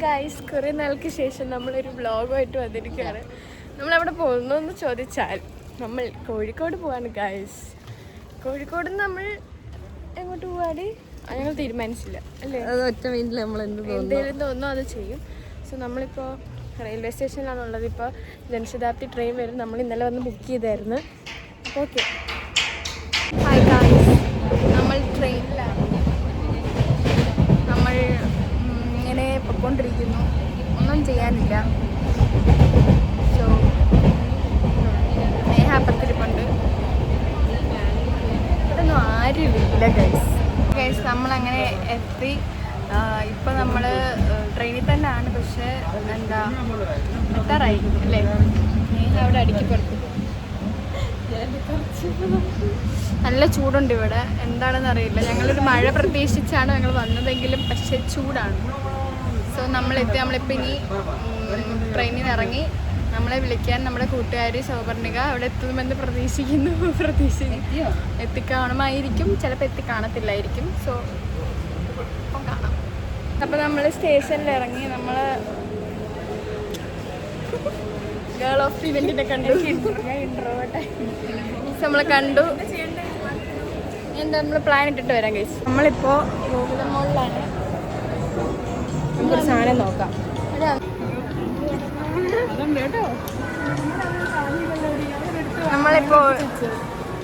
Guys, കുറേ നാൾക്ക് ശേഷം നമ്മളൊരു വ്ളോഗുമായിട്ട് വന്നിരിക്കുകയാണ്. നമ്മളവിടെ പോകുന്നതെന്ന് ചോദിച്ചാൽ നമ്മൾ കോഴിക്കോട് പോവാണ് ഗൈസ്. കോഴിക്കോട് നിന്ന് നമ്മൾ എങ്ങോട്ട് പോവാണ് ഞങ്ങൾ തീരുമാനിച്ചില്ല അല്ലേ. ഒറ്റ മിനിറ്റിൽ നമ്മൾ എന്തെങ്കിലും തോന്നുന്നു അത് ചെയ്യും. സോ നമ്മളിപ്പോൾ റെയിൽവേ സ്റ്റേഷനിലാണുള്ളത്. ഇപ്പോൾ ജനശതാബ്ദി ട്രെയിൻ വരും. നമ്മൾ ഇന്നലെ വന്ന് ബുക്ക് ചെയ്തായിരുന്നു. ഓക്കെ, ഹായ് ഗൈസ്, നമ്മൾ ട്രെയിനിലാണ്. നമ്മൾ ഇങ്ങനെ പൊയ്ക്കൊണ്ടിരിക്കുന്നു, ഒന്നും ചെയ്യാനില്ല. സോ നേഹ അപ്പത്തിരിപ്പുണ്ട്. ഇവിടെ ഒന്നും ആരുമില്ല ഗൈസ്. നമ്മളങ്ങനെ എത്തി. ഇപ്പം നമ്മൾ ട്രെയിനിൽ തന്നെയാണ്, പക്ഷേ എന്താ എത്താറായി അല്ലേ. നേഹ അവിടെ അടുക്കി പുറത്ത്. നല്ല ചൂടുണ്ട് ഇവിടെ, എന്താണെന്ന് അറിയില്ല. ഞങ്ങളൊരു മഴ പ്രതീക്ഷിച്ചാണ് ഞങ്ങൾ വന്നതെങ്കിലും പക്ഷേ ചൂടാണ്. സോ നമ്മളിപ്പോൾ ഇനി ട്രെയിനിൽ നിന്ന് ഇറങ്ങി നമ്മളെ വിളിക്കാൻ നമ്മുടെ കൂട്ടുകാരി സൗപർണിക അവിടെ എത്തുമെന്ന് പ്രതീക്ഷിക്കുന്നു. എത്തിക്കാണുമായിരിക്കും, ചിലപ്പോൾ എത്തിക്കാണത്തില്ലായിരിക്കും. സോ അപ്പം കാണാം. അപ്പോൾ നമ്മൾ സ്റ്റേഷനിൽ ഇറങ്ങി. നമ്മൾ ഗേൾ ഓഫ് ഇവൻറ്റിനെ കണ്ടു. നമ്മളെ കണ്ടു. എന്താ നമ്മൾ പ്ലാൻ ഇട്ടിട്ട് വരാം ഗൈസ്. നമ്മളിപ്പോൾ ഗോകുലം മോളിലാണ്. നമുക്കൊരു സാധനം നോക്കാം. നമ്മളിപ്പോൾ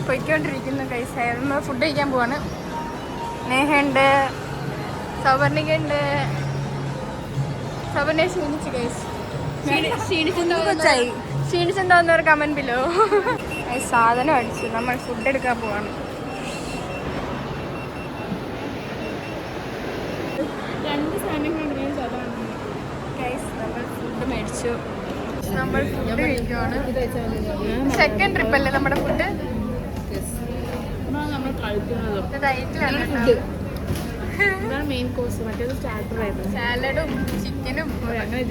പൊയ്ക്കൊണ്ടിരിക്കുന്നു ഗൈസ്. നമ്മൾ ഫുഡ് കഴിക്കാൻ പോവാണ്. നേഹയുണ്ട്, സൗവർണികയുണ്ട്. സൗവർണിക ക്ഷീണിച്ചു ഗൈസ്. ക്ഷീണിച്ചെന്താന്നൊരു comment below. സാധനം അടിച്ചു. നമ്മൾ ഫുഡ് എടുക്കാൻ പോവാണ്. രണ്ട് സാധനങ്ങളുണ്ട് ഗൈസ്. നമ്മൾ ഫുഡ് മേടിച്ചു. നമ്മൾ ഫുഡ് കഴിക്കുവാണ്. സെക്കൻഡ് ട്രിപ്പ് അല്ലേ നമ്മുടെ ഫുഡ്. മെയിൻ കോഴ്സ്, മറ്റേത് സ്റ്റാർട്ടർ ആയിരുന്നു. സാലഡും ചിക്കനും അങ്ങനെ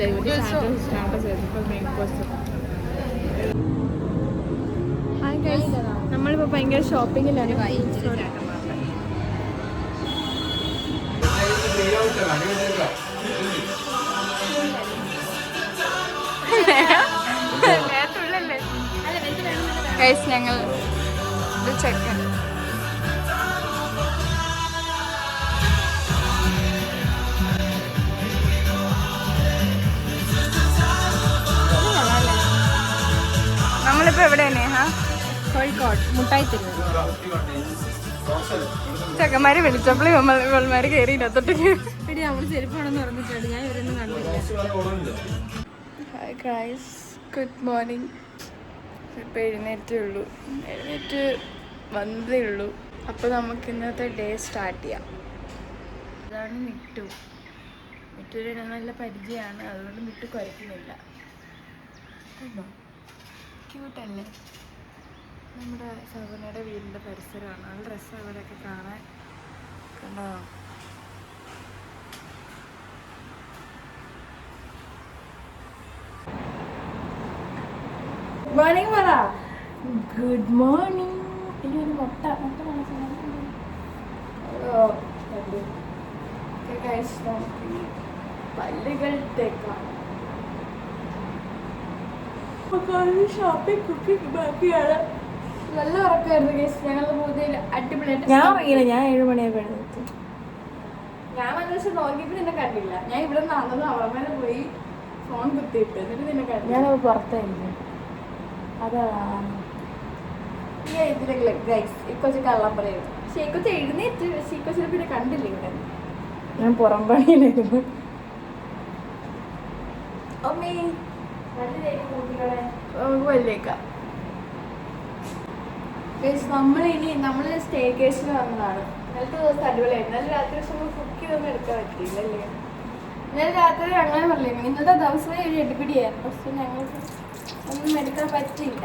മെയിൻ കോഴ്സ്. നമ്മളിപ്പോൾ ഭയങ്കര ഷോപ്പിങ്ങിലാണ്. ഗൈസ്, ഞങ്ങൾ ഇത് ചെക്ക് നമ്മളിപ്പോൾ എവിടെയാണ്? കോഴിക്കോട് മുട്ടായി തെരുവ്. ചെക്കന്മാര് വിളിച്ചപ്പോൾ ഇവന്മാര് കയറി ഇതിനകത്തോട്ട്. നമ്മൾ ചെരുപ്പാണെന്ന് പറഞ്ഞിട്ടുണ്ട്. ഞാൻ ഇവരൊന്നും കണ്ടില്ല. Hi guys, good morning. ഇപ്പോൾ എഴുന്നേറ്റേ വന്നതേ ഉള്ളൂ. അപ്പോൾ നമുക്ക് ഇന്നത്തെ ഡേ സ്റ്റാർട്ട് ചെയ്യാം. ഇതാണ് മിറ്റൂര് നല്ല പരിചയമാണ്, അതുകൊണ്ട് മിറ്റു കുരയ്ക്കുന്നില്ല. ക്യൂട്ടല്ലേ? നമ്മുടെ സൗകര്യയുടെ വീടിൻ്റെ പരിസരമാണ്. നല്ല രസമാണ് ഇവിടെയൊക്കെ കാണാൻ. കണ്ടോ? മോർണിംഗ് പറ. Good morning. ഒരു മുട്ട പല്ലുകൾ തേക്കാം. ഷോപ്പിംഗ് കുക്കിംഗ് ബാക്കിയാണ്. നല്ല ഉറക്കമായിരുന്നു ഗൈസ്. ഞങ്ങളുടെ പൂജയിൽ അടിപൊളിയായിട്ട്. ഞാൻ അറിയില്ല, ഞാൻ 7 മണിയൊക്കെ എഴുന്നേറ്റ്. ഞാൻ വന്ന ദിവസം നോക്കിയപ്പോൾ നിന്നെ കണ്ടില്ല. ഞാൻ ഇവിടെ നടന്നത് അവളമേലെ പോയി ഫോൺ കുത്തിയിട്ട് എന്നിട്ട് നിന്നെ കണ്ടില്ല. ഞാൻ പുറത്തായിരുന്നു. അതാണ് ഇതിലെ ഗൈസ്. ഈ കൊച്ചു കള്ളം പറയുന്നു. പക്ഷേ ഈ കൊച്ചു എഴുന്നേറ്റ്. പക്ഷേ ഈ കൊച്ചിനെ പിന്നെ കണ്ടില്ല ഇവിടെ. ഞാൻ പുറം പണിയിലായിരുന്നു. അമ്മേ വല്ലേക്കാം. നമ്മൾ സ്റ്റേ കേസിന് വന്നതാണ്. ഇന്നലത്തെ ദിവസം അടിപൊളിയായിരുന്നു. ഇന്നലെ രാത്രി പക്ഷെ നമ്മൾ കുക്ക് ചെയ്തൊന്നും എടുക്കാൻ പറ്റിയില്ലല്ലേ. ഇന്നലെ രാത്രി അങ്ങനെ പറഞ്ഞില്ല. ഇന്നത്തെ ദിവസമേ ഒരു എടുപ്പിടിയായിരുന്നു. പക്ഷെ ഞങ്ങൾക്ക് ഒന്നും എടുക്കാൻ പറ്റിയില്ല.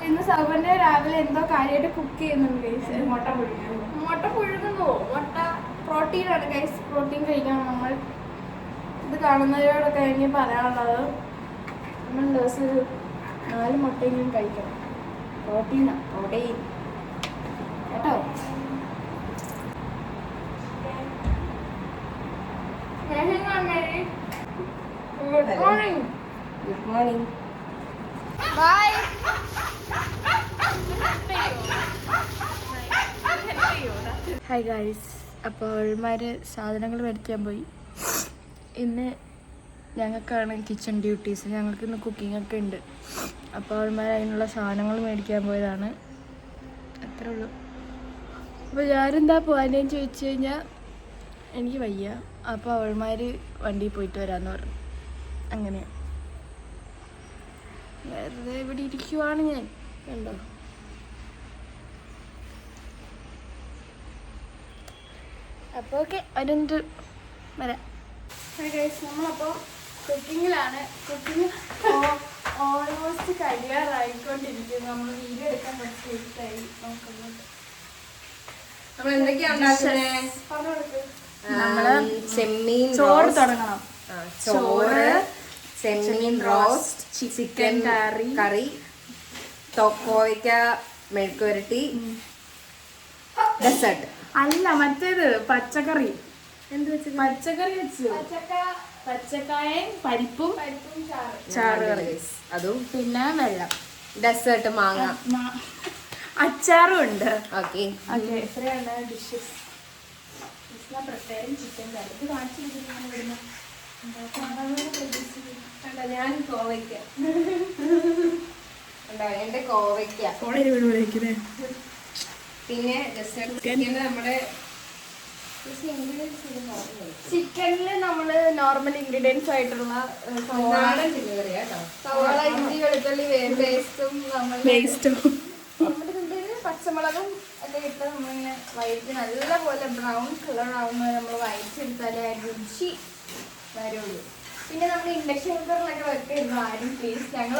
ഇന്ന് സൗകര്യ രാവിലെ എന്തോ കാര്യമായിട്ട് കുക്ക് ചെയ്യുന്നുണ്ട് ഗൈസ്. മുട്ട പുഴുകുന്നോ? മുട്ട പ്രോട്ടീനാണ് ഗൈസ്. പ്രോട്ടീൻ കഴിക്കണം. നമ്മൾ ഇത് കാണുന്നവരോടൊക്കെ എനിക്ക് പറയാനുള്ളത്, നമ്മൾ ദിവസം ഒരു 4 മുട്ടയെങ്കിലും കഴിക്കണം. പ്രോട്ടീൻ കേട്ടോ. മോർണിംഗ്. ബൈ. Hi guys. അപ്പോൾ അവൾമാര് സാധനങ്ങൾ മേടിക്കാൻ പോയി. ഇന്ന് ഞങ്ങൾക്കാണ് കിച്ചൺ ഡ്യൂട്ടീസ്. ഞങ്ങൾക്ക് ഇന്ന് കുക്കിംഗ് ഒക്കെ ഉണ്ട്. അപ്പോൾ അവൾമാർ അതിനുള്ള സാധനങ്ങൾ മേടിക്കാൻ പോയതാണ്. അത്രേ ഉള്ളൂ. അപ്പോൾ ഞാനെന്താ പോകാനെന്ന് ചോദിച്ചു കഴിഞ്ഞാൽ എനിക്ക് വയ്യ. അപ്പോൾ അവൾമാർ വണ്ടിയിൽ പോയിട്ട് വരാമെന്ന് പറഞ്ഞു. അങ്ങനെ വെറുതെ ഇവിടെ ഇരിക്കുവാണ് ഞാൻ. കണ്ടോ? അപ്പോൾ ഓക്കെ, അതിൻ്റെ വരാം. നമ്മളപ്പോൾ കുക്കിങ്ങിലാണ്. Cooking almost കഴിയാറായിക്കൊണ്ടിരിക്കുന്നു. നമ്മൾ വീഡിയോ എടുക്കാൻ കുറച്ച് ലേറ്റായി. നമ്മൾ എന്തൊക്കെയാ ഉണ്ടാക്കുന്നത്? നമ്മള് ചെമ്മീൻ ചോറ് തുടങ്ങണം. ചോറ്, ചെമ്മീൻ റോസ്റ്റ്, ചിക്കൻ കറി, കോവയ്ക്ക മെഴുക്കുവരട്ടി, ഡെസേർട്ട്. അല്ല, മറ്റേത് പച്ചക്കറി. എന്ത് വെച്ച്? പച്ചക്കറി വെച്ചു. പച്ചക്കായയും പരിപ്പും ചാറ് കറി, അതും പിന്നെ വെള്ളം. ഡെസേർട്ട് മാങ്ങ, അച്ചാറും ഉണ്ട്. ഓക്കെ. ഇത്രയാണ് ഡിഷസ്. പ്രത്യേകം ചിക്കൻ കറി. ഇത് കാണിച്ചിരിക്കുന്നു. ഞാൻ കോവയ്ക്ക, എന്റെ കോവയ്ക്ക. പിന്നെ നമ്മുടെ ചിക്കനില് നമ്മള് നോർമൽ ഇൻഗ്രീഡിയൻസ് ആയിട്ടുള്ള സവാള, ഇഞ്ചി, വെളുത്തുള്ളി പേസ്റ്റും പച്ചമുളകും ഒക്കെ ഇട്ട് നമ്മളിങ്ങനെ വഴറ്റി നല്ലപോലെ ബ്രൗൺ കളർ ആവുന്നത് നമ്മൾ വഴറ്റിയെടുത്താലേ രുചി വരുള്ളൂ. പിന്നെ നമ്മൾ ഇൻഡക്ഷൻ കുക്കറിലൊക്കെ വെക്കായിരുന്നു. ആരും പ്ലീസ്, ഞങ്ങൾ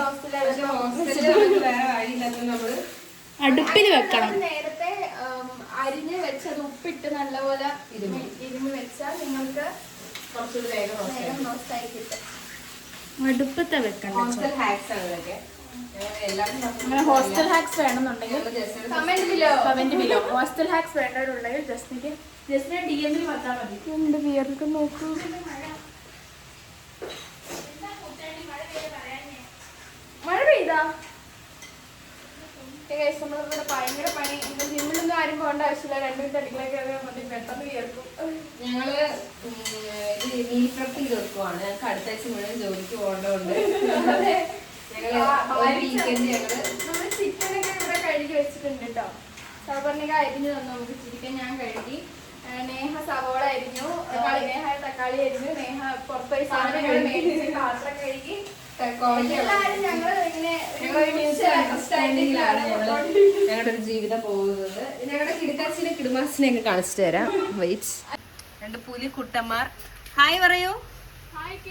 അടുപ്പിൽ വെക്കണം. നേരത്തെ അരിഞ്ഞ് വെച്ചത് ഉപ്പിട്ട് നല്ലപോലെ ഇരുന്ന് വെച്ചാൽ നിങ്ങൾക്ക് കുറച്ചുകൂടി വേഗം റോസ്റ്റായി കിട്ടും. അടുപ്പത്തെ വെക്കണം. ഹോസ്റ്റൽ ഹാക്സ് വേണമെന്നുണ്ടെങ്കിൽ കമന്റ് ബിലോ. ഹോസ്റ്റൽ ഹാക്സ് വേണ്ടവരുണ്ടെങ്കിൽ ജസ്റ്റിന് DM വന്നാൽ മതി. എന്റെ വിയർക്ക് നോക്കൂ. മഴ പെയ്താ നമ്മളിവിടെ ഭയങ്കര പണി. ജിമ്മിലൊന്നും ആരും പോകേണ്ട ആവശ്യമില്ല. 2 മിനിറ്റ് അടുക്കളയൊക്കെ മതി, പെട്ടെന്ന് വിയർക്കും. ഞങ്ങള് മീൽ പ്രപ്പ് ചെയ്ത് വെക്കുവാണ്. ഞങ്ങൾക്ക് അടുത്ത ആഴ്ച മുഴുവൻ ജോലിക്ക് പോകേണ്ടതുണ്ട്. നമ്മള് ചിക്കനൊക്കെ ഇവിടെ കഴുകി വെച്ചിട്ടുണ്ട് കേട്ടോ. സവർണിക അരിഞ്ഞു തന്നു നമുക്ക് ചിക്കൻ. ഞാൻ കഴുകി. നേഹ സവോള അരിഞ്ഞു, നേഹ തക്കാളി അരിഞ്ഞു, നേഹ പുറത്തൊരു സാധനങ്ങൾ മേടിച്ച് പാത്രം കഴുകി. ഞങ്ങളുടെ ഒരു ജീവിതം പോകുന്നത്. ഞങ്ങളുടെ കിടക്കാച്ചിനെ കിടുമാസിനെ ഒക്കെ കാണിച്ചിട്ട് തരാം. വെയിറ്റ്. 2 പുലിക്കുട്ടന്മാർ. ഹായ് പറയൂ.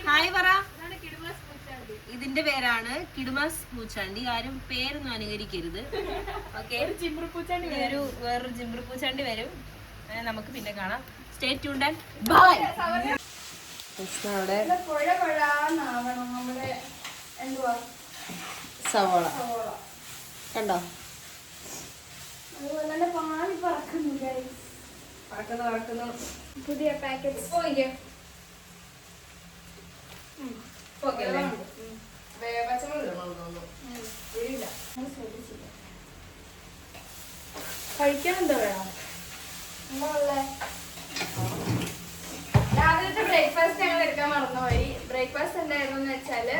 ഹായ് പറ. ഇതിന്റെ പേരാണ് കിടുമാസ് പൂച്ചാണ്ടി. ആരും പേരൊന്നും അനുകരിക്കരുത്. ഓക്കെ. ഒരു വേറൊരു ജിംബ്രു പൂച്ചാണ്ടി വരും. നമുക്ക് പിന്നെ കാണാം. Stay tuned and bye. സവോള കണ്ടോ? അതുപോലെ തന്നെ പാൽ പറക്കുന്നു. പുതിയ പാക്കറ്റ് കഴിക്കാൻ എന്താ വേണം? രാവിലത്തെ ബ്രേക്ക്ഫാസ്റ്റ് ഞങ്ങൾ എടുക്കാൻ മറന്നുപോയി. ബ്രേക്ക്ഫാസ്റ്റ് എന്തായിരുന്നു വെച്ചാല്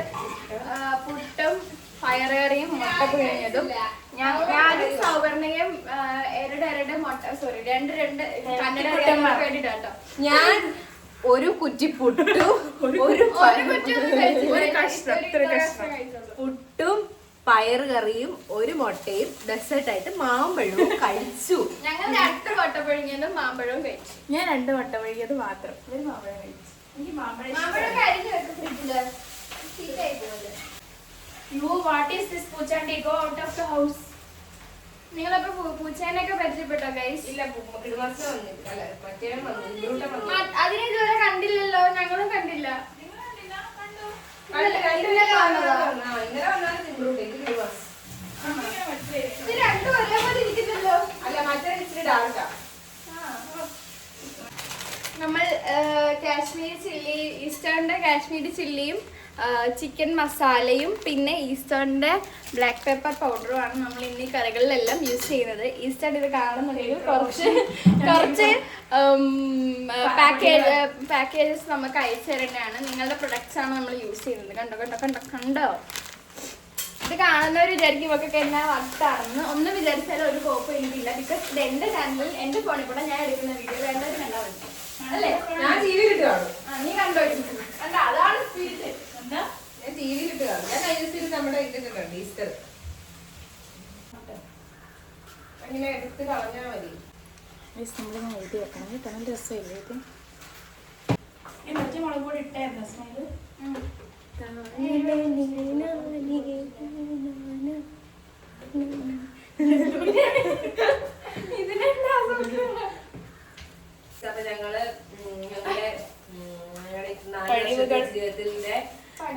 പുട്ടും പയറുകറിയും മുട്ട പുഴുങ്ങിയതും. ഞാനും സൗവർണയും എരട് മുട്ട, സോറി, രണ്ട് വേണ്ടിട്ടോ. ഞാൻ ഒരു കുറ്റി പുട്ടും പുട്ടും പയറുകറിയും ഒരു മുട്ടയും ഡെസേർട്ടായിട്ട് മാമ്പഴവും കഴിച്ചു. ഞങ്ങൾ 2 മുട്ട പുഴുങ്ങിയതും മാമ്പഴവും കഴിച്ചു. ഞാൻ 2 മുട്ട പുഴുങ്ങിയത് മാത്രം. ഒരു മാമ്പഴം കഴിച്ചു. എനിക്ക് മാമ്പഴം അരിഞ്ഞു വെക്കും ഫ്രിഡ്ജില്. വാട്ട് ഈസ് ദിസ് പൂച്ചാണ്ടി? Go out of the house. നിങ്ങളപ്പോ പൂച്ചേനൊക്കെ പരിചയപ്പെട്ടോ ഗൈസ്? ഇല്ല, അതിനെ ഇതുവരെ കണ്ടില്ലല്ലോ. ഞങ്ങളും കണ്ടില്ല. ഇത് 2 ഒരേപോലെ ഇരിക്കുന്നല്ലോ. അല്ല, മറ്റേ ഇച്ചിരി ഡാർക്കാ. നമ്മൾ കാശ്മീരി ചില്ലി, ഈസ്റ്റേണിന്റെ കാശ്മീരി ചില്ലിയും ചിക്കൻ മസാലയും പിന്നെ ഈസ്റ്റേണിൻ്റെ ബ്ലാക്ക് പെപ്പർ പൗഡറുമാണ് നമ്മൾ ഇന്ന് ഈ കറികളിലെല്ലാം യൂസ് ചെയ്യുന്നത്. ഈസ്റ്റേൺ ഇത് കാണുന്നുണ്ടെങ്കിൽ കുറച്ച് പാക്കേജസ് നമുക്ക് അയച്ചു തരുന്നതാണ്. നിങ്ങളുടെ പ്രൊഡക്ട്സ് ആണ് നമ്മൾ യൂസ് ചെയ്യുന്നത്. കണ്ടോ ഇത് കാണുന്നവർ വിചാരിക്കും ഇവക്കൊക്കെ എന്നാ വർത്താണെന്ന്. ഒന്ന് വിചാരിച്ചാലും ഒരു കോപ്പും എനിക്കില്ല. ബിക്കോസ് ഇത് എൻ്റെ ചാനലിൽ എൻ്റെ ഫോണിൽ കൂടെ ഞാൻ എടുക്കുന്ന വീഡിയോ വേണ്ടവർ കണ്ടാൽ മതി അല്ലേ? ഞാൻ ടിവിയിലിട്ട് കാണും. നീ കണ്ടോ? കണ്ട അതാണ് സ്പീഡ്. എന്താ ഞാൻ ടിവിയിലിട്ട് കാണും. ഞാൻ കഴിഞ്ഞ നമ്മുടെ ഇതൊക്കെ കണ്ടു ഈസ്റ്റർ. അങ്ങനെ എടുത്ത് കളഞ്ഞാൽ മതി. നമ്മളിങ്ങനെ എഴുതി വെക്കണം കേട്ടോ. നല്ല രസമില്ലേ ഇത്? മറ്റേ മുളക് പൊടി ഇട്ടായിരുന്നു സ്മെല്. അപ്പൊ ഞങ്ങള് ഞങ്ങളുടെ ജീവിതത്തിന്റെ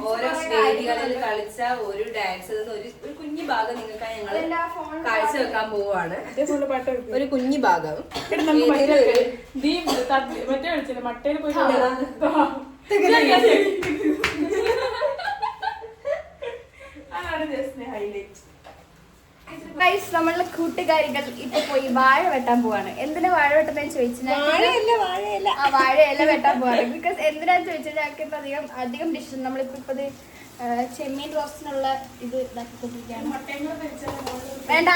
ഓരോ സ്റ്റേജുകളിൽ കളിച്ച ഒരു ഡാൻസ് ഒരു കുഞ്ഞു ഭാഗം നിങ്ങൾക്കായി ഞങ്ങൾ കാഴ്ച വെക്കാൻ പോവാണ്. ഒരു കുഞ്ഞു ഭാഗം നമ്മളുടെ കൂട്ടുകാരികൾ ഇപ്പൊ പോയി വാഴ വെട്ടാൻ പോവാണ്. എന്തിനാ വാഴ വെട്ടുന്നതെന്ന് ചോദിച്ചാൽ വാഴയില വെട്ടാൻ പോവാണ്. ബിക്കോസ് എന്തിനാന്ന് ചോദിച്ചാൽ ഞങ്ങൾക്ക് ഇപ്പൊ അധികം ഡിഷ് നമ്മളിപ്പോ ഇത് ചെമ്മീൻ റോസ്റ്റിനുള്ള ഇത് ഇതാക്കിക്കൊണ്ടിരിക്കുകയാണ്. വേണ്ട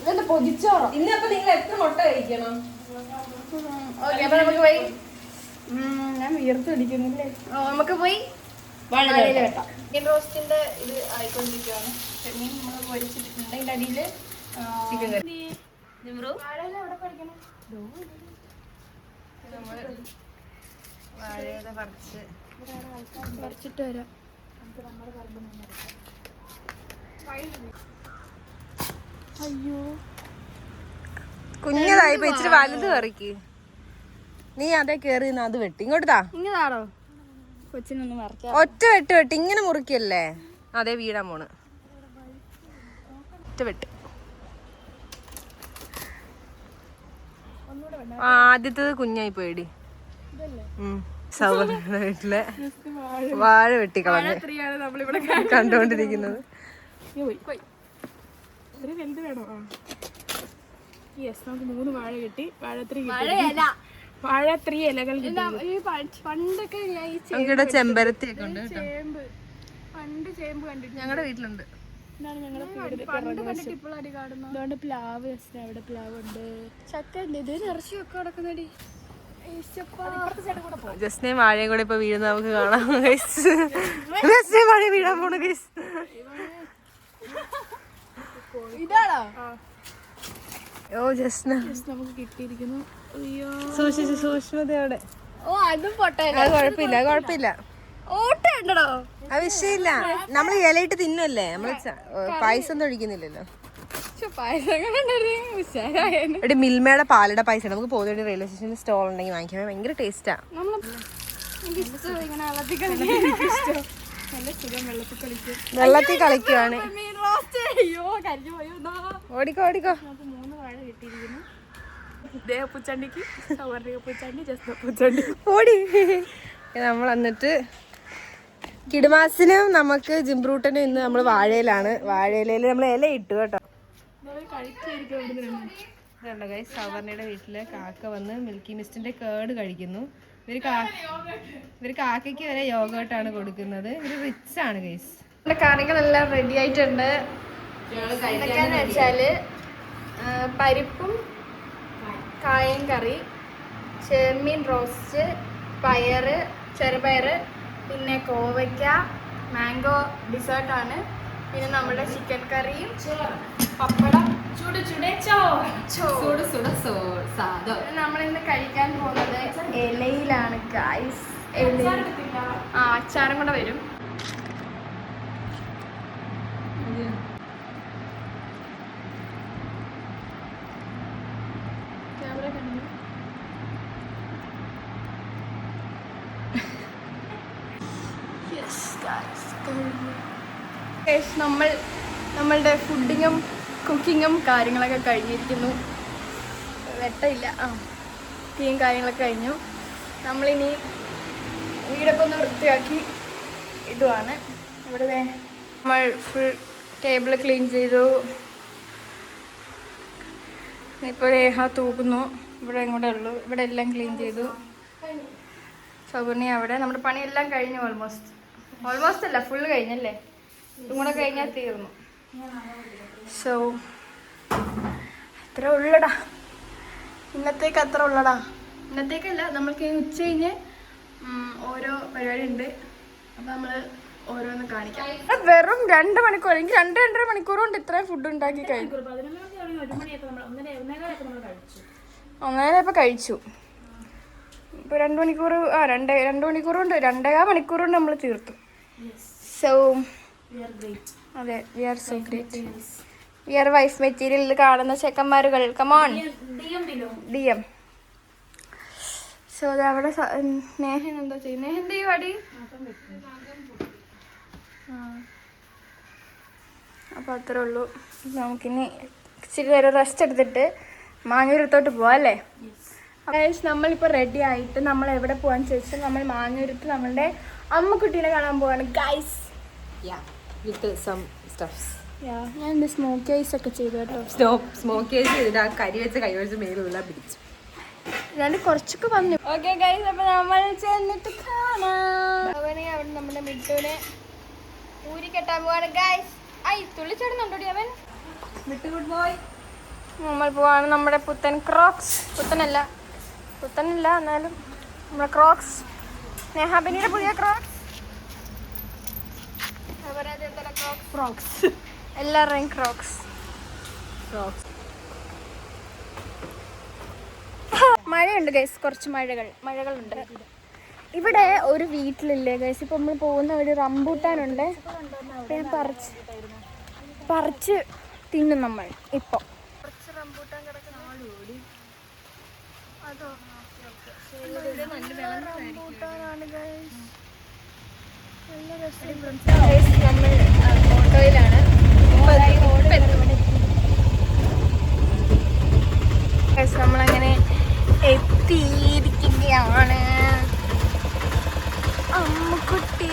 ഇതെന്താ പൊതിച്ചോറോ? ഇന്നപ്പൊ നിങ്ങൾ എത്ര മുട്ട കഴിക്കണം? ഓക്കെ അപ്പൊ നമുക്ക് പോയി ഞാൻ വിയർത്ത് പിടിക്കുന്നില്ലേ? നമുക്ക് പോയി വാഴയില വെട്ടാം. ചിക്കൻ റോസ്റ്റിന്റെ ഇത് ആയിക്കൊണ്ടിരിക്കുകയാണ്. ചെമ്മീൻ നമ്മൾ പൊരിച്ചിട്ടുണ്ട്. ഇതിന്റെ അടിയില് ചിക്കൻ കറി. വാഴയില എവിടെ പഠിക്കണം? വാഴയില പറിച്ചിട്ട് വരാം. അയ്യോ കുഞ്ഞതായി ഇപ്പൊ ഇച്ചിരി വലുത് കറിക്ക്. നീ അതേ കേറി അത് വെട്ടി ഇങ്ങോട്ടാ. ഇങ്ങനാണോ കൊച്ചിനൊന്ന് മറക്കാം. ഒറ്റ വെട്ടി ഇങ്ങനെ മുറിക്കല്ലേ. അതേ വീടാൻ പോണ്. ഒറ്റ വെട്ട്. ആദ്യത്തത് കുഞ്ഞായി പോയിടി. സൗകര്യയുടെ വീട്ടിലെ വാഴ വെട്ടിക്കളഞ്ഞ് കണ്ടോണ്ടിരിക്കുന്നത്. നമുക്ക് 3 വാഴ കിട്ടി. വാഴ 3 ഇലകൾ പണ്ടൊക്കെ ഇവിടെ ചെമ്പരത്തി ഒക്കെ ഉണ്ട് കേട്ടോ. പണ്ട് ചേമ്പ് കണ്ടിട്ട് ഞങ്ങളുടെ വീട്ടിലുണ്ട്. അതുകൊണ്ട് പ്ലാവ് അവിടെ പ്ലാവ് ഉണ്ട്. ചക്ക ഉണ്ട്. ഇത് നിറച്ചൊക്കെ കിടക്കുന്നടി. ജസ്റ്റിനെയും വാഴയും കൂടെ ഇപ്പൊ വീഴുന്ന നമുക്ക് കാണാം. ജസ്റ്റിനെയും വാഴ വീഴാൻ പോണു ഗൈസ്. ഇതാണോ? ഓ ജസ്ന നമുക്ക് കിട്ടിയിരിക്കുന്നു. സൂക്ഷിച്ച് സൂക്ഷ്മതയോടെ. ഓ അതും പൊട്ട. കുഴപ്പമില്ല. ഓട്ട ഉണ്ടോ? ആ വിഷയമില്ല. നമ്മൾ ഇലയിട്ട് തിന്നല്ലേ. നമ്മള് പായസം ഒന്നും ഒഴിക്കുന്നില്ലല്ലോ. ഇവിടെ മിൽമയുടെ പാലയുടെ പായസം. നമുക്ക് പോകുന്ന റെയിൽവേ സ്റ്റേഷനിൽ സ്റ്റോൾ ഉണ്ടെങ്കിൽ വാങ്ങിക്കാൻ ഭയങ്കര ടേസ്റ്റാ. വെള്ളത്തിൽ കളിക്കുവാണ്. ഓടിക്കോ 3 വാഴ കിട്ടിയിരിക്കുന്നു. ദേഹപ്പൂച്ചണ്ടിക്ക് പൂച്ചണ്ടി ജസ്റ്റ് പൂച്ചണ്ടി ഓടി. നമ്മൾ എന്നിട്ട് കിടുമാസിനും നമുക്ക് ജിംബ്രൂട്ടനും ഇന്ന് നമ്മൾ വാഴയിലാണ്. വാഴയിലയിൽ നമ്മൾ ഇല ഇട്ടു കേട്ടോ. ഇതുണ്ട് ഗൈസ്. സവർണയുടെ വീട്ടിലെ കാക്ക വന്ന് മിൽക്കി മിസ്റ്റിന്റെ കേട് കഴിക്കുന്നു. ഇവര് കാക്കയ്ക്ക് വരെ യോഗട്ടാണ് കൊടുക്കുന്നത്. ഇവര് റിച്ച് ആണ് ഗൈസ്. കറികളെല്ലാം റെഡി ആയിട്ടുണ്ട്. എന്തൊക്കെയാന്ന് വെച്ചാല് പരിപ്പും കായം കറി, ചെമ്മീൻ റോസ്റ്റ്, പയറ്, ചെറുപയറ്, പിന്നെ കോവയ്ക്ക, മാംഗോ ഡിസേർട്ടാണ്. പിന്നെ നമ്മുടെ ചിക്കൻ കറിയും പപ്പടം, നമ്മളിന്ന് കഴിക്കാൻ പോകുന്നത് ഇലയിലാണ് ഗൈസ്. അച്ചാറും കൂടെ വരും. നമ്മളുടെ ഫുഡിങ്ങും കുക്കിങ്ങും കാര്യങ്ങളൊക്കെ കഴിഞ്ഞിരിക്കുന്നു. വെട്ടമില്ല. കുക്കിങ്ങും കാര്യങ്ങളൊക്കെ കഴിഞ്ഞു. നമ്മളിനി വീടൊക്കെ ഒന്ന് വൃത്തിയാക്കി ഇതുമാണ്. ഇവിടെ നമ്മൾ ഫുൾ ടേബിൾ ക്ലീൻ ചെയ്തു. ഇപ്പോൾ രേഖ തൂക്കുന്നു. ഇവിടെ ഇങ്ങോട്ടേ ഉള്ളൂ. ഇവിടെ എല്ലാം ക്ലീൻ ചെയ്തു. സൗകര്യ അവിടെ നമ്മുടെ പണിയെല്ലാം കഴിഞ്ഞു. ഓൾമോസ്റ്റ് അല്ല, ഫുള്ള് കഴിഞ്ഞല്ലേ. ഇതും കൂടെ കഴിഞ്ഞാൽ തീർന്നു. സോ അത്ര ഉള്ളടാ ഇന്നത്തേക്ക്. അത്ര ഉള്ളടാ ഇന്നത്തേക്കല്ല, നമ്മൾക്ക് ഉച്ച കഴിഞ്ഞ് ഓരോ പരിപാടി ഉണ്ട്. അപ്പം നമ്മൾ ഓരോന്ന് കാണിക്കാം. വെറും 2 മണിക്കൂർ, എനിക്ക് 2-2.5 മണിക്കൂർ കൊണ്ട് ഇത്രയും ഫുഡ് ഉണ്ടാക്കി കഴിഞ്ഞു. 1:30 ഇപ്പം കഴിച്ചു. ഇപ്പോൾ 2 മണിക്കൂർ 2 മണിക്കൂർ കൊണ്ട് 2.5 മണിക്കൂർ കൊണ്ട് നമ്മൾ തീർത്തു. സോ അതെ, we are so great. We are wife material കാണുന്ന ചെക്കന്മാരുകൾ. Come on DM. സോ അത് അവിടെ സ്നേഹൻ എന്താ ചെയ്യുന്നത്? സ്നേഹൻ എന്ത് ചെയ്യും അടി? അപ്പോൾ അത്രേ ഉള്ളൂ. നമുക്കിനി ഇച്ചിരി നേരം റെസ്റ്റ് എടുത്തിട്ട് മാഞ്ഞൂരത്തോട്ട് പോവാം അല്ലേ? നമ്മളിപ്പോൾ റെഡി ആയിട്ട് നമ്മൾ എവിടെ പോകാന്ന് ചോദിച്ചാൽ നമ്മൾ മാഞ്ഞൂരത്ത് നമ്മളുടെ അമ്മക്കുട്ടീനെ കാണാൻ പോവാണ് ഗൈസ്. ഞാൻ സ്മോക്ക് ഐസ് ഒക്കെ ചെയ്തു കേട്ടോ. സ്മോക്ക് ചെയ്ത് ആ കരി വെച്ച് കൈ വെച്ച് മേലെല്ലാം പിടിച്ചു. ഞാൻ കുറച്ചൊക്കെ വന്നു. ഓക്കെ ഗൈസ്, അപ്പൊ നമ്മൾ ചെന്നിട്ട് കാണാം. അവനെ അവിടെ നമ്മുടെ മിട്ടുവിനെ ഊരി കെട്ടാൻ പോവാണ് ഗൈസ്. തുള്ളിച്ചേടുന്നുണ്ടോടി അവൻ. Mittu good boy. നമ്മൾ പോവാണ് നമ്മുടെ പുത്തൻ ക്രോക്സ്. പുത്തനല്ല എന്നാലും നമ്മുടെ ക്രോക്സ്. സ്നേഹാബിനിയുടെ പുതിയ ക്രോക്സ്. ക്രോക്സ് എല്ലാവരുടെയും ക്രോക്സ്. മഴയുണ്ട് ഗൈസ്, കുറച്ച് മഴകളുണ്ട് ഇവിടെ. ഒരു വീട്ടിലില്ലേ ഗൈസ്, ഇപ്പൊ നമ്മൾ പോകുന്ന ഒരു റംബൂട്ടാനുണ്ട്. ഞാൻ പറിച്ച് തിന്നും നമ്മൾ. ഇപ്പൊ കുറച്ച് റംബൂട്ടാൻ കിടക്കുന്ന റംബൂട്ടാനാണ് ഗൈസ്. നല്ല രസം. നമ്മൾ ഓട്ടോയിലാണ്. നമ്മളങ്ങനെ എത്തിയിരിക്കുകയാണ്. അമ്മുക്കുട്ടി,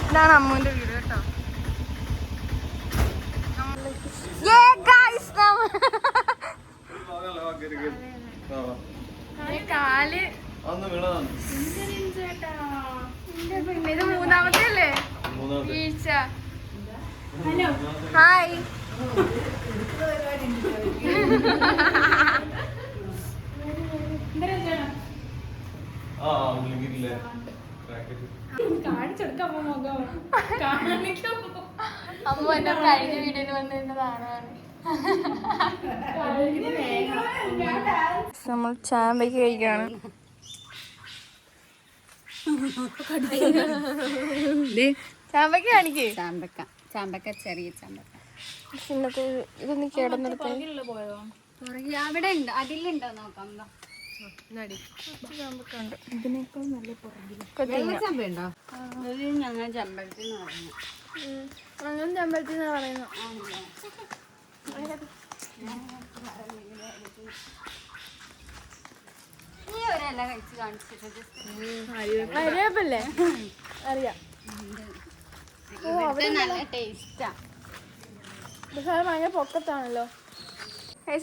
ഇതാണ് അമ്മുവിന്റെ വീട് കേട്ടോ. കാല് ഇത് 3ാമത്തെ അല്ലേ വീഴ്ച. ഹായ്. അമ്മ എന്നെ കഴിഞ്ഞ വീഡിയോയിൽ വന്നിരുന്നതാണ്. നമ്മൾ ചാമ്പയ്ക്ക് കഴിക്കാണ്. ചാമ്പയ്ക്ക് കാണിക്കേ. ചാമ്പക്ക ചെറിയ ചാമ്പക്ക. ഇന്നത്തെ ഇതൊന്ന് കേടന്നെടുത്ത് അവിടെ ഉണ്ട്, അതിലുണ്ടോ നോക്കാം. ചാമ്പക്കുണ്ട്. ഇതിനേക്കാൾ നല്ല ചമ്പയുണ്ടോ? ഞങ്ങൾ ചമ്പരത്തി എന്ന് പറഞ്ഞു. അങ്ങനെ ചമ്പരത്തി എന്നാ പറയുന്നത്. ഈ ഒരെല്ലാം കഴിച്ച് കാണിച്ചിട്ട് അറിയാപ്പല്ലേ? അറിയാം. നല്ല ടേസ്റ്റാ. പക്ഷെ അത് ഭയങ്കര പൊക്കത്താണല്ലോ.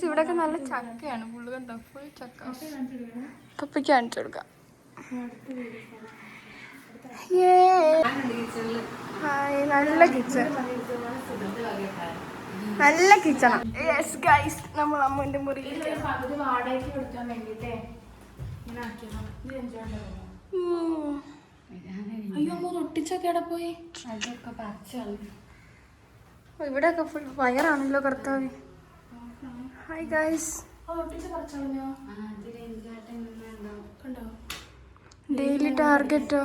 ഇവിടെയൊക്കെ നല്ല ചക്കയാണ്. ഫുള്ള് കണ്ടോ, ഫുൾ ചക്ക. പപ്പയ്ക്ക് കാണിച്ചു കൊടുക്കാം. നല്ല കിച്ചണ. യെസ് ഗൈസ്, നമ്മൾ അമ്മന്റെ മുറിയിൽ വാടകയ്ക്ക് കൊടുക്കാൻ വേണ്ടിട്ടേ. അയ്യോ അമ്മ ഒട്ടിച്ചൊക്കെ എവിടെ പോയി? അതൊക്കെ പറിച്ചാണ്. ഇവിടെയൊക്കെ ഫുൾ വയറാണല്ലോ കർത്താവ്. Hi guys. ഡെയിലി ടാർഗറ്റോ?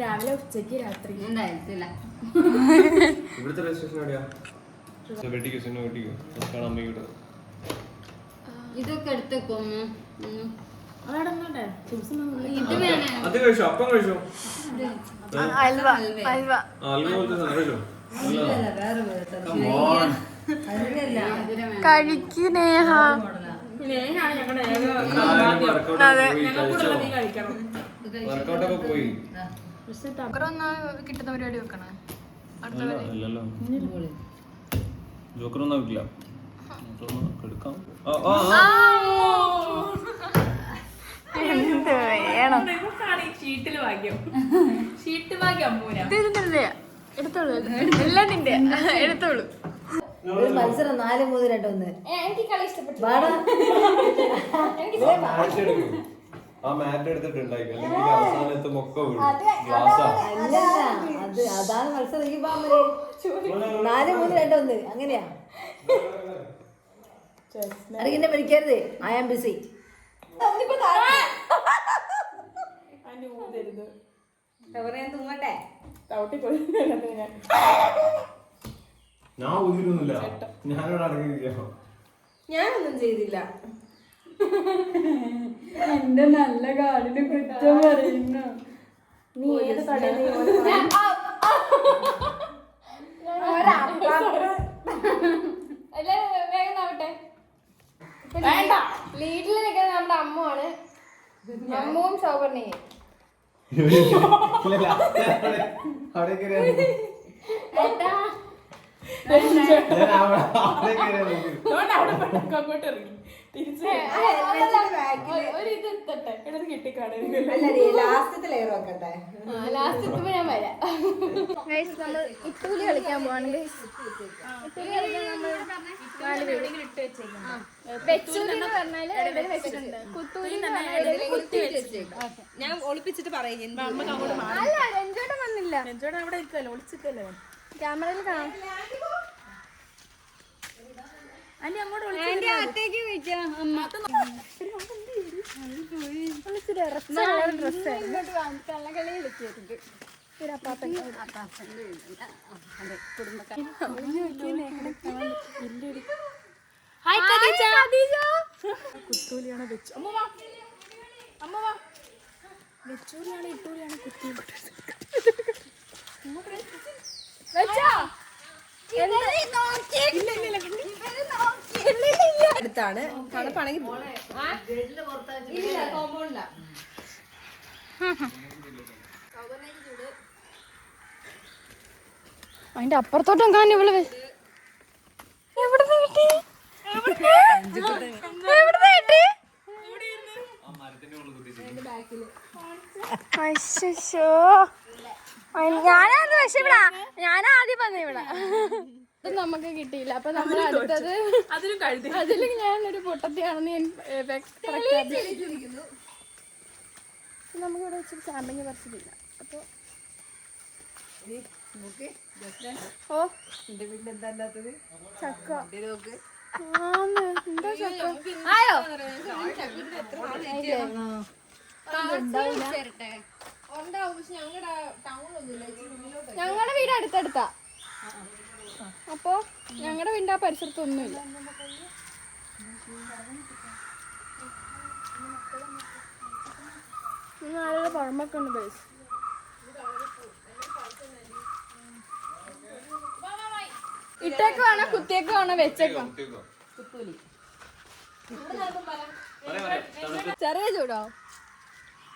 രാവിലെ ഉച്ചക്ക് രാത്രി ഇതൊക്കെ എടുത്തേക്കോ. അൽവ അൽവ കഴിക്കുന്നേഹ. വർക്കൗട്ടൊക്കെ പോയി കിട്ടുന്ന പരിപാടി വെക്കണം. അല്ലല്ലോ ജോക്കറൊന്നും ആവില്ല എടുക്കാം. എടുത്തോളൂ എല്ലാം നിന്റെ എടുത്തോളൂ. മത്സരം 4-3-2-1. എനിക്ക് കളി ഇഷ്ടപ്പെട്ടു. ആ മാറ്റ് എടുത്തിട്ടുണ്ടായി അല്ലെങ്കിൽ അവസാനത്തെ മൊക്ക വീഴും. ഗ്ലാസ്സാ അതാണ് മത്സരം. ഈ 4-3-2-1 അങ്ങനെയാ. അറിയിന്നെ പഠിക്കരുത്. I am busy. ഞാൻ ഊതിരുന്നില്ല. ഞാനിവിടെ അടങ്ങിയിരിക്കാം. ഞാനൊന്നും ചെയ്തില്ല. എന്റെ നല്ല കാലിന് കുറ്റം പറയുന്നു. നീ ഏത് കടയിൽ എല്ലാരും വേഗം ആവട്ടെ. ലീഡിൽ നിൽക്കുന്നത് നമ്മുടെ അമ്മുവാണ്. അമ്മുവും സൗപർണിയും. അവിടെ കയറിയാ ലാസ്റ്റത്തെ ലെയർ വെക്കട്ടെ. ലാസ്റ്റ് എത്തുമ്പോ ഞാൻ വരാം. നമ്മൾ ഇട്ടൂലി കളിക്കാൻ പോവാണെങ്കിൽ ഞാൻ ഒളിപ്പിച്ചിട്ട് പറയും. അല്ല രഞ്ജോട്ടൻ വന്നില്ല. രഞ്ജോടെ അവിടെ ഇരിക്കല്ലോ, ഒളിച്ചിക്കല്ലേ ക്യാമറയിൽ കാണാം. അല്ലെ അങ്ങോട്ട് അകത്തേക്ക് വിളിക്കാം. കള്ളകളി വിളിക്കരുത്. കുത്തൂലിയാണ് വെച്ചു. വെച്ചൂലിയാണ് ഇട്ടൂലിയാണ് കുത്തി അടുത്താണ് തണുപ്പാണെങ്കിൽ കോമ്പൗണ്ടില്ല. അതിന്റെ അപ്പുറത്തോട്ടും കാണാൻ ഇവള് ഞാനത് പക്ഷെ ഇവിടെ ഞാനാദ്യം വന്ന ഇവിടെ നമുക്ക് കിട്ടിയില്ല. അപ്പൊ നമ്മൾ അടുത്തത് അതിലും ഞാനൊരു പൊട്ടത്തിയാണെന്ന് ഞാൻ പ്രഖ്യാപിക്കുന്നു. നമുക്കിവിടെ വെച്ചൊരു ചാമ്പങ്ങ പറിച്ചിട്ടില്ല. അപ്പൊ ഓ ചക്ക എന്താ ചക്ക ആയോ ഞങ്ങളുടെ വീട് അടുത്തടുത്താ. അപ്പൊ ഞങ്ങളുടെ വീടിന്റെ ആ പരിസരത്തൊന്നുമില്ല. നല്ല പറമ്പൊക്കെ ഉണ്ട് ബേസ്. ഇട്ടേക്ക് വേണോ കുത്തിയേക്ക് വേണോ വെച്ചേക്കോ? ചെറിയ ചൂടോ?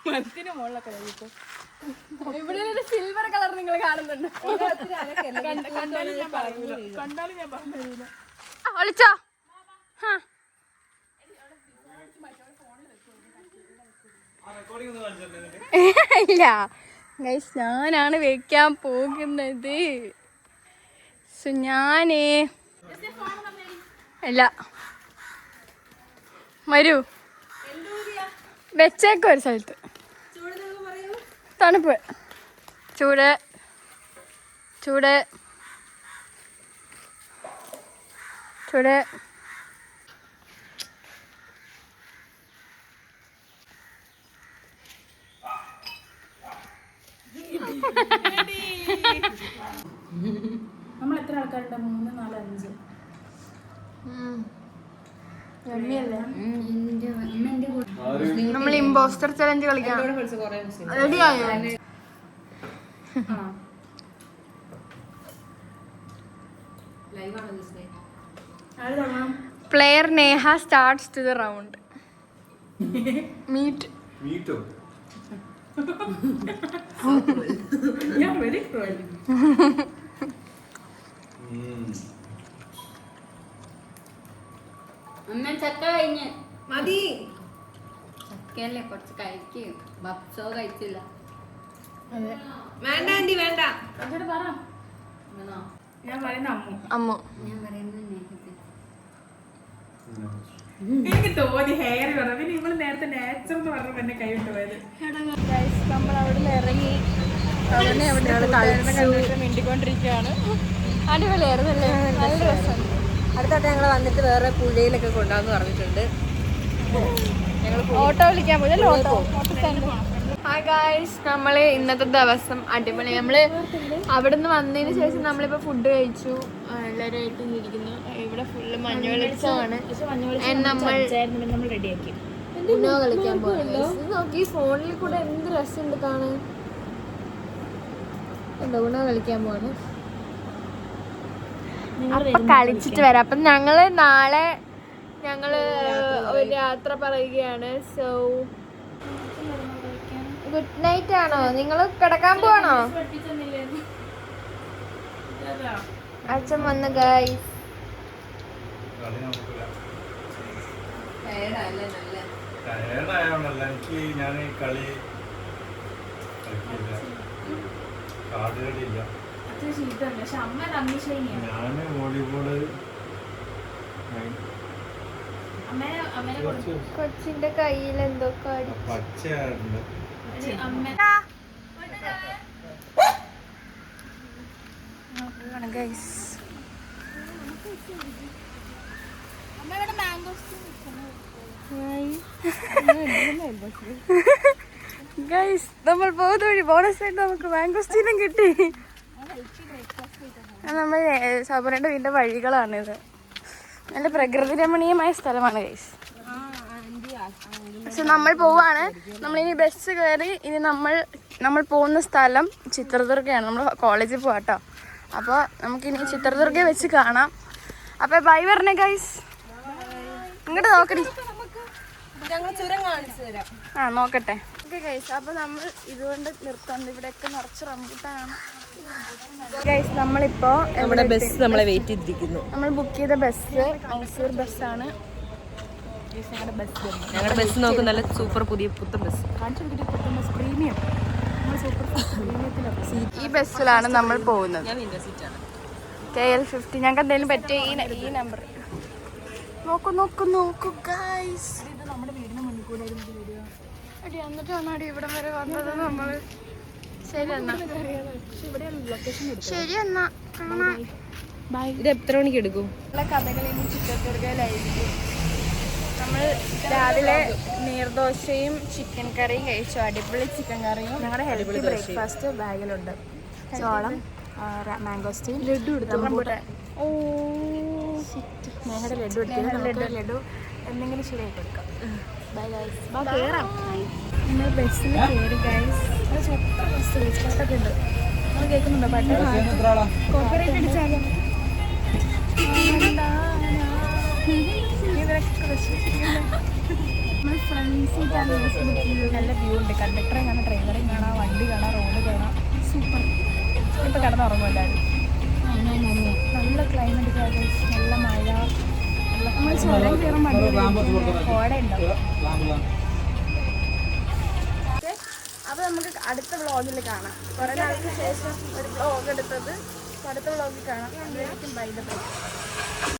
മരത്തിന് മുകളിലൊക്കെ ഇവിടെ ഒരു സിൽവർ കളർ നിങ്ങൾ കാണുന്നുണ്ട്. കണ്ടാലും ഞാൻ പറഞ്ഞില്ല. ഒളിച്ചോ? ഇല്ല ഗൈസ്, ഞാനാണ് വെക്കാൻ പോകുന്നത്. ഞാനേ അല്ല വരൂ വെച്ചേക്കും ഒരു സ്ഥലത്ത്. തണുപ്പ് ചൂട് ചൂട് ചൂട് നമ്മൾ എത്ര ആൾക്കാരുണ്ട്? 3, 4, 5. നമ്മൾ ഇമ്പോസ്റ്റർ ചലഞ്ച് കളിക്കാം. റെഡിയായോ? Player Neha starts to the round. Meet. മീറ്റോ അമ്മ ചക്ക കഴിഞ്ഞ് മതി. ചക്കയല്ലേ കുറച്ച് കഴിക്കും. ഭക്ഷോ കഴിച്ചില്ല. വേണ്ട ആന്റി വേണ്ട. ആണോ? ഞാൻ പറയുന്ന അമ്മു. ഞാൻ പറയുന്നത് നേരത്തെ. എനിക്ക് തോന്നി ഹെയർ പറഞ്ഞു പിന്നെ ഇവള് നേരത്തെ നാച്ചുറൽ എന്ന് പറഞ്ഞപ്പോ എന്നെ കൈ വിട്ടു പോയത്. നമ്മൾ അവിടെ നിന്ന് ഇറങ്ങി അവനെ അവിടെ മിണ്ടിക്കൊണ്ടിരിക്കുകയാണ്. അടിപൊളിയായിരുന്നല്ലേ? നല്ല രസമുണ്ട്. അടുത്തോട്ട് ഞങ്ങൾ വന്നിട്ട് വേറെ പുഴയിലൊക്കെ കൊണ്ടുപോകാന്ന് പറഞ്ഞിട്ടുണ്ട്. ഓട്ടോ വിളിക്കാൻ പോയി. ഓട്ടോ ഹായ് ഗായ്സ്, നമ്മൾ ഇന്നത്തെ ദിവസം അടിപൊളി. നമ്മൾ അവിടെ നിന്ന് വന്നതിന് ശേഷം നമ്മളിപ്പോൾ ഫുഡ് കഴിച്ചു. എല്ലാവരുമായിട്ട് ഇരിക്കുന്നു. ഇവിടെ ഫുള്ള് മഞ്ഞ വെളിച്ചമാണ്. നമ്മൾ റെഡിയാക്കി ഉണോ കളിക്കാൻ പോകുന്നത്. നോക്കി ഫോണിൽ കൂടെ എന്ത് രസമുണ്ട് കാണാൻ. എന്താ ഉണോ കളിക്കാൻ പോവാണ്. അപ്പൊ കളിച്ചിട്ട് വരാം. അപ്പം ഞങ്ങള് നാളെ ഒരു യാത്ര പറയുകയാണ്. സോ ഗുഡ് നൈറ്റ് ആണോ? നിങ്ങൾ കിടക്കാൻ പോവാണോ? അച്ഛൻ വന്ന് ഗൈസ്. ടയേർഡായോണ്ടല്ല, എനിക്ക് ഞാൻ കളി കളിക്കില്ല, കാർഡ് കളിയില്ല. പക്ഷെ അമ്മ റമ്മീഷേനിയാണ്. ഞാന് വോളിബോള് കൊച്ചിന്റെ കയ്യിൽ എന്തോ കടി. പച്ചയായിട്ടുണ്ട്. ഗൈസ് നമ്മൾ പോകുന്ന വഴി ബോണസ് ആയിട്ട് നമുക്ക് മാംഗോസ്റ്റീനും കിട്ടി. നമ്മൾ സബറിന്റെ വീടിന്റെ വഴികളാണിത്. നല്ല പ്രകൃതി രമണീയമായ സ്ഥലമാണ് ഗൈസ്. പക്ഷെ നമ്മൾ പോവാണ്. നമ്മളിനി ബസ് കയറി ഇനി നമ്മൾ പോകുന്ന സ്ഥലം ചിത്രദുർഗയാണ്. നമ്മൾ കോളേജിൽ പോവാട്ടോ. അപ്പോൾ നമുക്കിനി ചിത്രദുർഗ വെച്ച് കാണാം. അപ്പോൾ ബൈ പറഞ്ഞേ ഗൈസ്. ഇങ്ങോട്ട് നോക്കടി. ആ നോക്കട്ടെ. ഓക്കെ ഗൈസ്, അപ്പോൾ നമ്മൾ ഇതുകൊണ്ട് നിർത്തുന്നത്. ഇവിടെയൊക്കെ നിറച്ച് റംബൂട്ടാനാണ് ഗൈസ്. നമ്മളിപ്പോൾ നമ്മുടെ ബസ് നമ്മളെ വെയിറ്റ് ചെയ്തിരിക്കുന്നു. നമ്മൾ ബുക്ക് ചെയ്ത ബസ് മൈസൂർ ബസ്സാണ്. ഞങ്ങളുടെ ബസ് നോക്കും, നല്ല സൂപ്പർ പുതിയ പുത്തൻ ബസ്. ഈ ബസ്സിലാണ് നമ്മൾ പോകുന്നത്. ഞാൻ വിൻഡോ സീറ്റാണ്. KL50. ഞങ്ങൾക്ക് എന്തെങ്കിലും പറ്റിയ ഈ നമ്പർ നോക്കൂ ഗൈസ്. ഇത് നമ്മുടെ വീടിന് മുന്നിൽ കൂടെ അടി എന്നിട്ട് വന്നാടി ഇവിടം വരെ വന്നത് നമ്മള്. ശരി എന്നാ കാണാം. ഇത് എത്ര മണിക്ക് എടുക്കും? കഥകളിൽ ചിത്രദുർഗയിലായിരിക്കും. നമ്മൾ രാവിലെ നീർദോശയും ചിക്കൻ കറിയും കഴിച്ചു. അടിപൊളി ചിക്കൻ കറിയും. ഞങ്ങളുടെ ഹെൽത്തി ബ്രേക്ക്ഫാസ്റ്റ് ബാഗിലുണ്ട്. ചോളം, മാംഗോസ്റ്റീൻ, ലഡു എടുത്തു. ഓ ഞങ്ങളുടെ ലഡു എടുത്തു. ലഡു എന്തെങ്കിലും ശരിയായിട്ട് എടുക്കാം. Bye guys. കയറാം. നമ്മൾ ബസ്സിൽ കയറി ഗൈസ്. എത്ര ബസ് പാട്ടൊക്കെ ഉണ്ട്. നമ്മൾ കേൾക്കുന്നുണ്ടോ പാട്ട്? കോപ്പറേറ്റ് അടിച്ചാലോ? നമ്മൾ ഫ്രണ്ട് സീറ്റാണ് ബസ് ബുക്ക് ചെയ്തത്. നല്ല വ്യൂ ഉണ്ട്. കണ്ടക്ടറെ കാണാം, ഡ്രൈവറെയും കാണാം, വണ്ടി കാണാം, റോഡ് കാണാം. സൂപ്പർ. ഇപ്പോൾ കിടന്നുറങ്ങുമല്ലായിരുന്നു. നല്ല ക്ലൈമറ്റ് ഗൈസ്. നല്ല മഴ. നമ്മൾ ചുരം കയറുമ്പോൾ കോട ഉണ്ടാവും. അപ്പോൾ നമുക്ക് അടുത്ത വ്ളോഗിൽ കാണാം. കുറേ നാൾക്ക് ശേഷം ഒരു വ്ളോഗ് എടുത്തത്. അടുത്ത വ്ളോഗിൽ കാണാം. Bye the by.